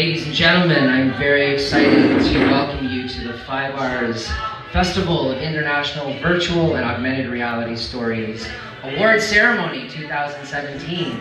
Ladies and gentlemen, I'm very excited to welcome you to the FIVARS Festival of International Virtual and Augmented Reality Stories Award Ceremony 2017.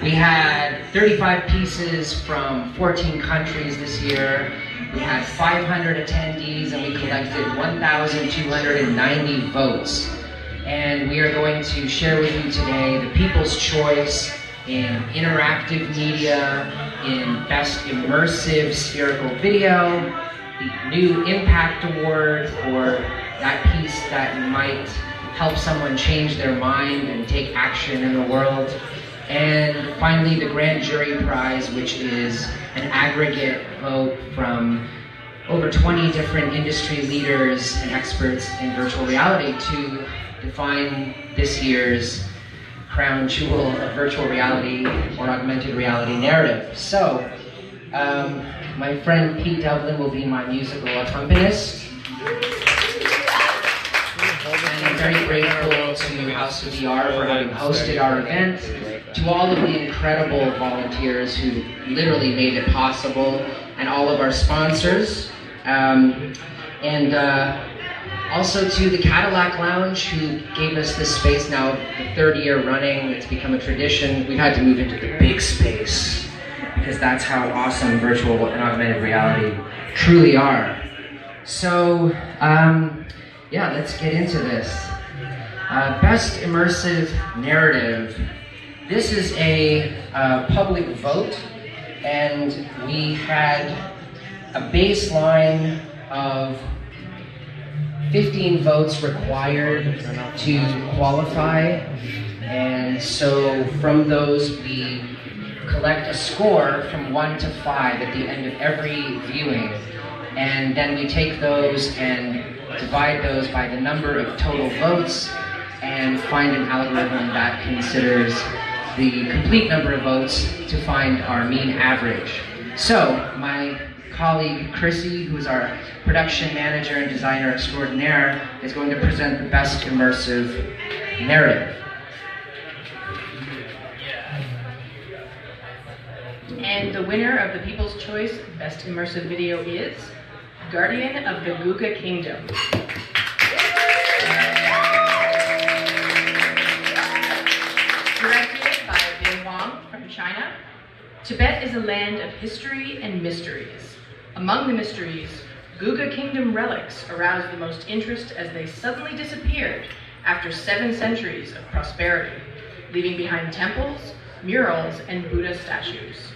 We had 35 pieces from 14 countries this year. We had 500 attendees and we collected 1,290 votes. And we are going to share with you today the People's Choice in Interactive Media, in Best Immersive Spherical Video, the new Impact Award for that piece that might help someone change their mind and take action in the world, and finally the Grand Jury Prize, which is an aggregate vote from over 20 different industry leaders and experts in virtual reality to define this year's crown jewel of virtual reality or augmented reality narrative. So, my friend Pete Devlin will be my musical accompanist. And I'm very grateful to House of VR for having hosted our event, to all of the incredible volunteers who literally made it possible, and all of our sponsors. Also to the Cadillac Lounge, who gave us this space now the third year running. It's become a tradition. We've had to move into the big space because that's how awesome virtual and augmented reality truly are. So, yeah, let's get into this. Best Immersive Narrative. This is a public vote, and we had a baseline of 15 votes required to qualify, and so from those we collect a score from 1 to 5 at the end of every viewing, and then we take those and divide those by the number of total votes and find an algorithm that considers the complete number of votes to find our mean average. So my colleague Chirssy, who's our production manager and designer extraordinaire, is going to present the Best Immersive Narrative. And the winner of the People's Choice Best Immersive Video is Guardian of the Guga Kingdom. Directed by Bin Wang from China. Tibet is a land of history and mysteries. Among the mysteries, Guga Kingdom relics aroused the most interest as they suddenly disappeared after 7 centuries of prosperity, leaving behind temples, murals, and Buddha statues.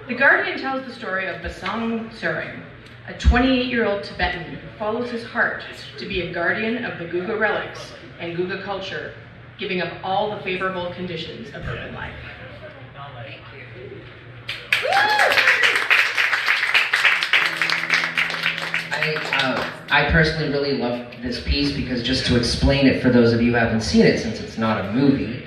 The Guardian tells the story of Basang Tsering, a 28-year-old Tibetan who follows his heart to be a guardian of the Guga relics and Guga culture, giving up all the favorable conditions of urban life. I personally really love this piece because, just to explain it for those of you who haven't seen it, since it's not a movie,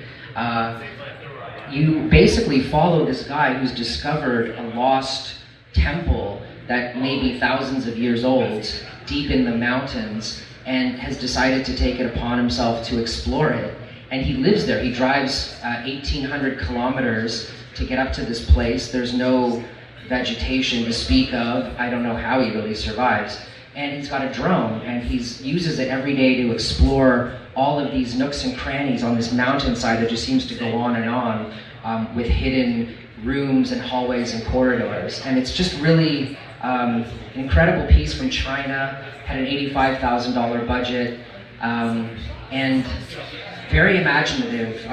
you basically follow this guy who's discovered a lost temple that may be thousands of years old, deep in the mountains, and has decided to take it upon himself to explore it. And he lives there. He drives 1,800 kilometers to get up to this place. There's no vegetation to speak of. I don't know how he really survives. And he's got a drone, and he uses it every day to explore all of these nooks and crannies on this mountainside that just seems to go on and on, with hidden rooms and hallways and corridors. And it's just really an incredible piece from China, had an $85,000 budget, and very imaginative.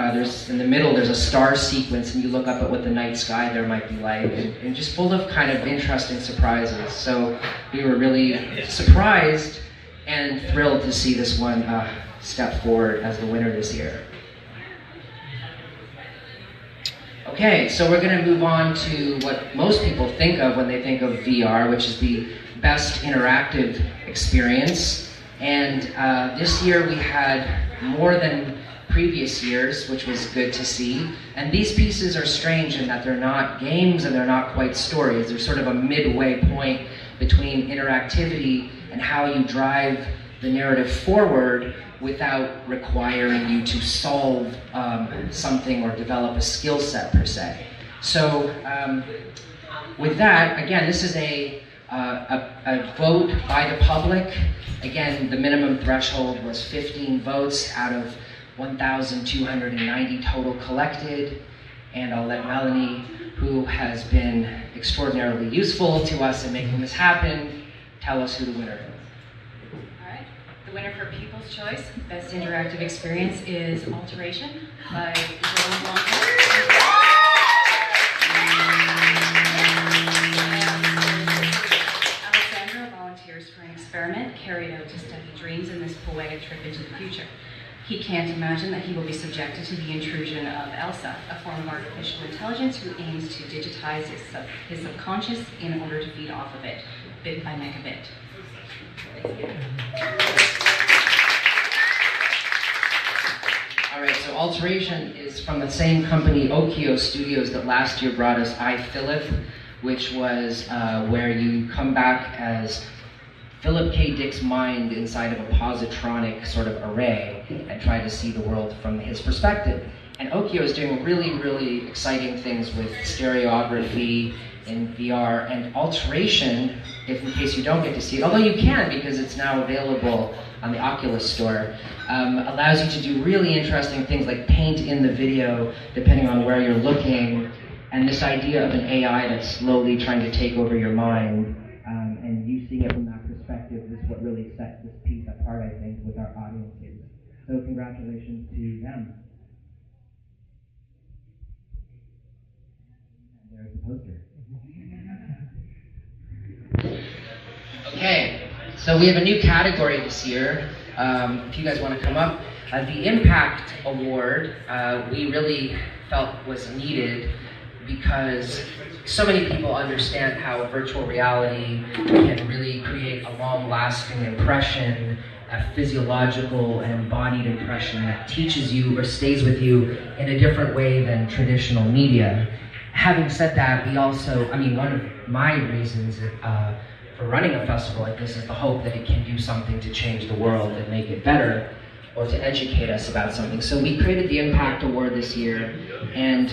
In the middle, there's a star sequence, and you look up at what the night sky there might be like, and just full of kind of interesting surprises. So we were really surprised and thrilled to see this one step forward as the winner this year. Okay, so we're going to move on to what most people think of when they think of VR, which is the best interactive experience. And this year we had more than previous years, which was good to see. And these pieces are strange in that they're not games and they're not quite stories. They're sort of a midway point between interactivity and how you drive the narrative forward without requiring you to solve something or develop a skill set per se. So with that, again, this is a vote by the public. Again, the minimum threshold was 15 votes out of 1,290 total collected. And I'll let Melanie, who has been extraordinarily useful to us in making this happen, tell us who the winner is. All right. The winner for People's Choice, Best Interactive Experience, is Alteration by Jerome Blanco. Alexandra volunteers for an experiment carried out to study dreams in this poetic trip into the future. He can't imagine that he will be subjected to the intrusion of Elsa, a form of artificial intelligence who aims to digitize his subconscious in order to feed off of it, bit by megabit. All right, so Alteration is from the same company, Okio Studios, that last year brought us I, Philip, which was where you come back as Philip K. Dick's mind inside of a positronic sort of array and try to see the world from his perspective. And Okio is doing really, really exciting things with stereography in VR, and Alteration, if in case you don't get to see it, although you can because it's now available on the Oculus store, allows you to do really interesting things like paint in the video depending on where you're looking, and this idea of an AI that's slowly trying to take over your mind, and you seeing it from that perspective is what really sets this piece apart, I think, with our audiences. So congratulations to them. And there's the poster. Okay, so we have a new category this year. If you guys want to come up, the Impact Award we really felt was needed because so many people understand how virtual reality can really create a long-lasting impression, a physiological and embodied impression that teaches you or stays with you in a different way than traditional media. Having said that, we also, one of my reasons for running a festival like this is the hope that it can do something to change the world and make it better, or to educate us about something. So we created the Impact Award this year, and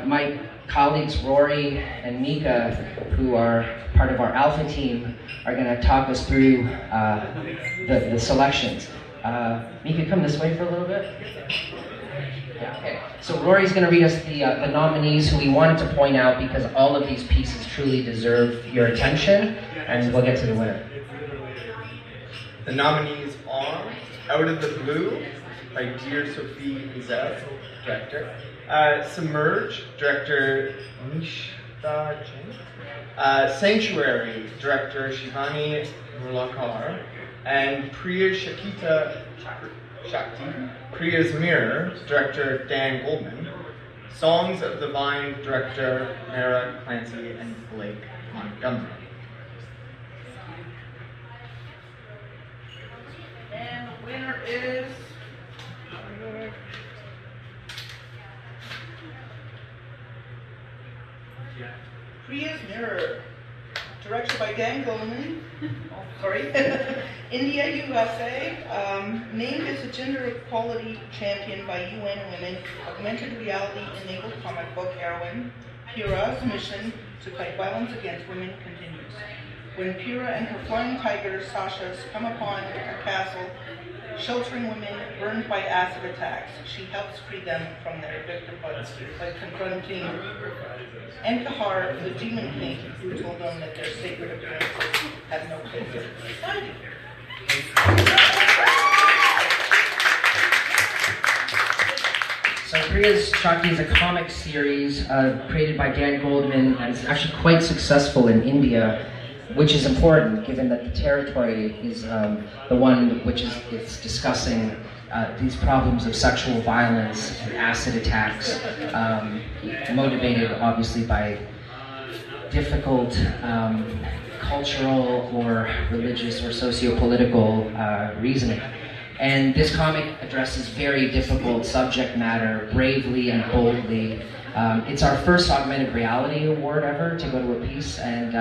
my colleagues Rory and Mika, who are part of our Alpha team, are going to talk us through the selections. Mika, come this way for a little bit. Yeah, okay. So Rory's going to read us the nominees who we wanted to point out because all of these pieces truly deserve your attention, and we'll get to the winner. The nominees are Out of the Blue by Dear Sophie Izet, director. Submerge, director Nishita Jain. Sanctuary, director Shivani Mulakar. And Priya Shakti, Priya's Mirror, director Dan Goldman. Songs of the Vine, director Mara Clancy and Blake Montgomery. And the winner is Priya's Mirror, directed by Dan Goldman. India, USA, named as a gender equality champion by UN Women, augmented reality-enabled comic book heroine, Pura's mission to fight violence against women continues. When Pura and her flying tiger, Sasha, come upon a castle sheltering women burned by acid attacks, she helps free them from their victimhood by confronting Enkahar, the demon king, who told them that their sacred appearances have no place in society. So Priya's Shakti is a comic series created by Dan Goldman, and it's actually quite successful in India, which is important given that the territory is the one which is discussing these problems of sexual violence and acid attacks, motivated obviously by difficult cultural or religious or socio-political reasoning. And this comic addresses very difficult subject matter bravely and boldly. It's our first augmented reality award ever to go to a piece, and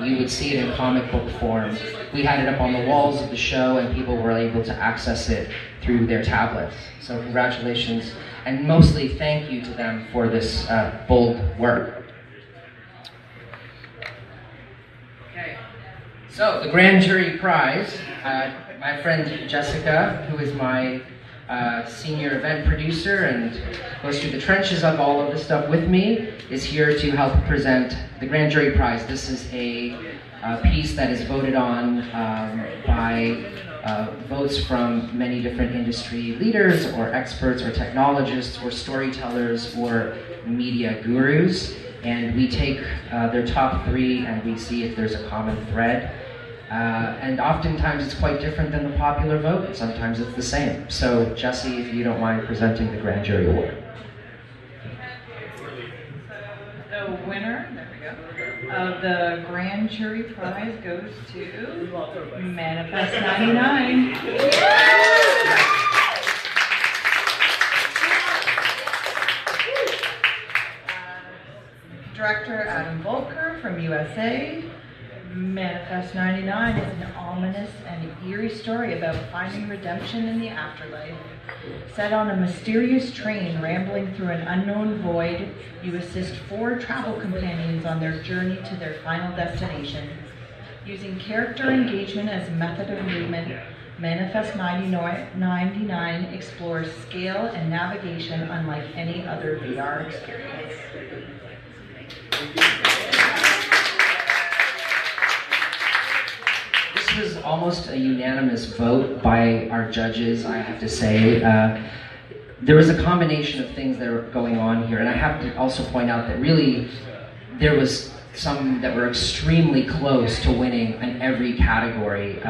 you would see it in comic book form. We had it up on the walls of the show, and people were able to access it through their tablets. So congratulations, and mostly thank you to them for this bold work. So, the Grand Jury Prize, my friend Jessica, who is my senior event producer and goes through the trenches of all of this stuff with me, is here to help present the Grand Jury Prize. This is a piece that is voted on by votes from many different industry leaders or experts or technologists or storytellers or media gurus, and we take their top 3 and we see if there's a common thread. And oftentimes it's quite different than the popular vote, and sometimes it's the same. So, Jessy, if you don't mind presenting the Grand Jury Award. The winner, there we go, of the Grand Jury Prize goes to Manifest 99. Director Adam Volker from USA. Manifest 99 is an ominous and eerie story about finding redemption in the afterlife. Set on a mysterious train rambling through an unknown void, you assist 4 travel companions on their journey to their final destination. Using character engagement as a method of movement, Manifest 99 explores scale and navigation unlike any other VR experience. This was almost a unanimous vote by our judges, I have to say. There was a combination of things that were going on here, and I have to also point out that really there was some that were extremely close to winning in every category,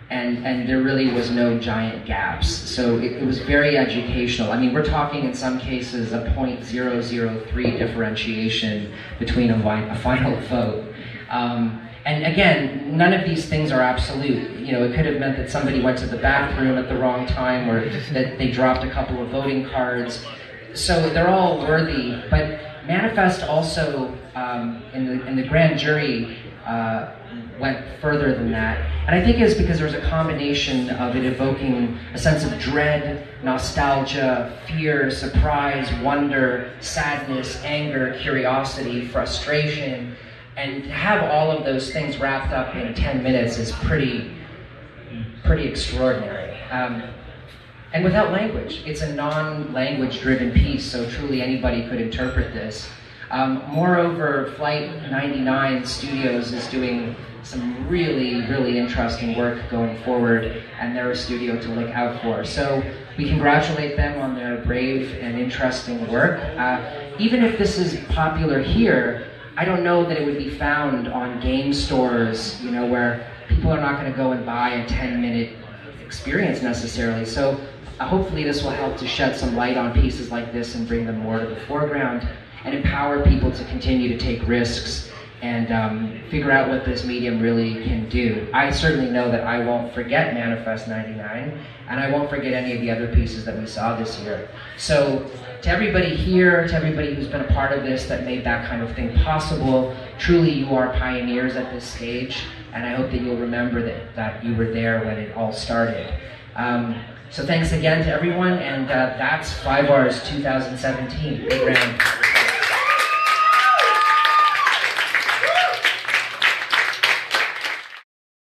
and there really was no giant gaps. So it was very educational. I mean, we're talking in some cases a .003 differentiation between a final vote. And again, none of these things are absolute. You know, it could have meant that somebody went to the bathroom at the wrong time, or that they dropped a couple of voting cards. So they're all worthy. But Manifest also, in the grand jury, went further than that. And I think it's because there was a combination of it evoking a sense of dread, nostalgia, fear, surprise, wonder, sadness, anger, curiosity, frustration. And to have all of those things wrapped up in 10 minutes is pretty extraordinary. And without language. It's a non-language driven piece, so truly anybody could interpret this. Moreover, Flight 99 Studios is doing some really, really interesting work going forward, and they're a studio to look out for. So we congratulate them on their brave and interesting work. Even if this is popular here, I don't know that it would be found on game stores, you know, where people are not going to go and buy a 10-minute experience necessarily. So hopefully this will help to shed some light on pieces like this and bring them more to the foreground and empower people to continue to take risks and figure out what this medium really can do. I certainly know that I won't forget Manifest 99, and I won't forget any of the other pieces that we saw this year. So to everybody here, to everybody who's been a part of this that made that kind of thing possible, truly you are pioneers at this stage, and I hope that you'll remember that you were there when it all started. So thanks again to everyone, and that's FIVARS 2017. Big round.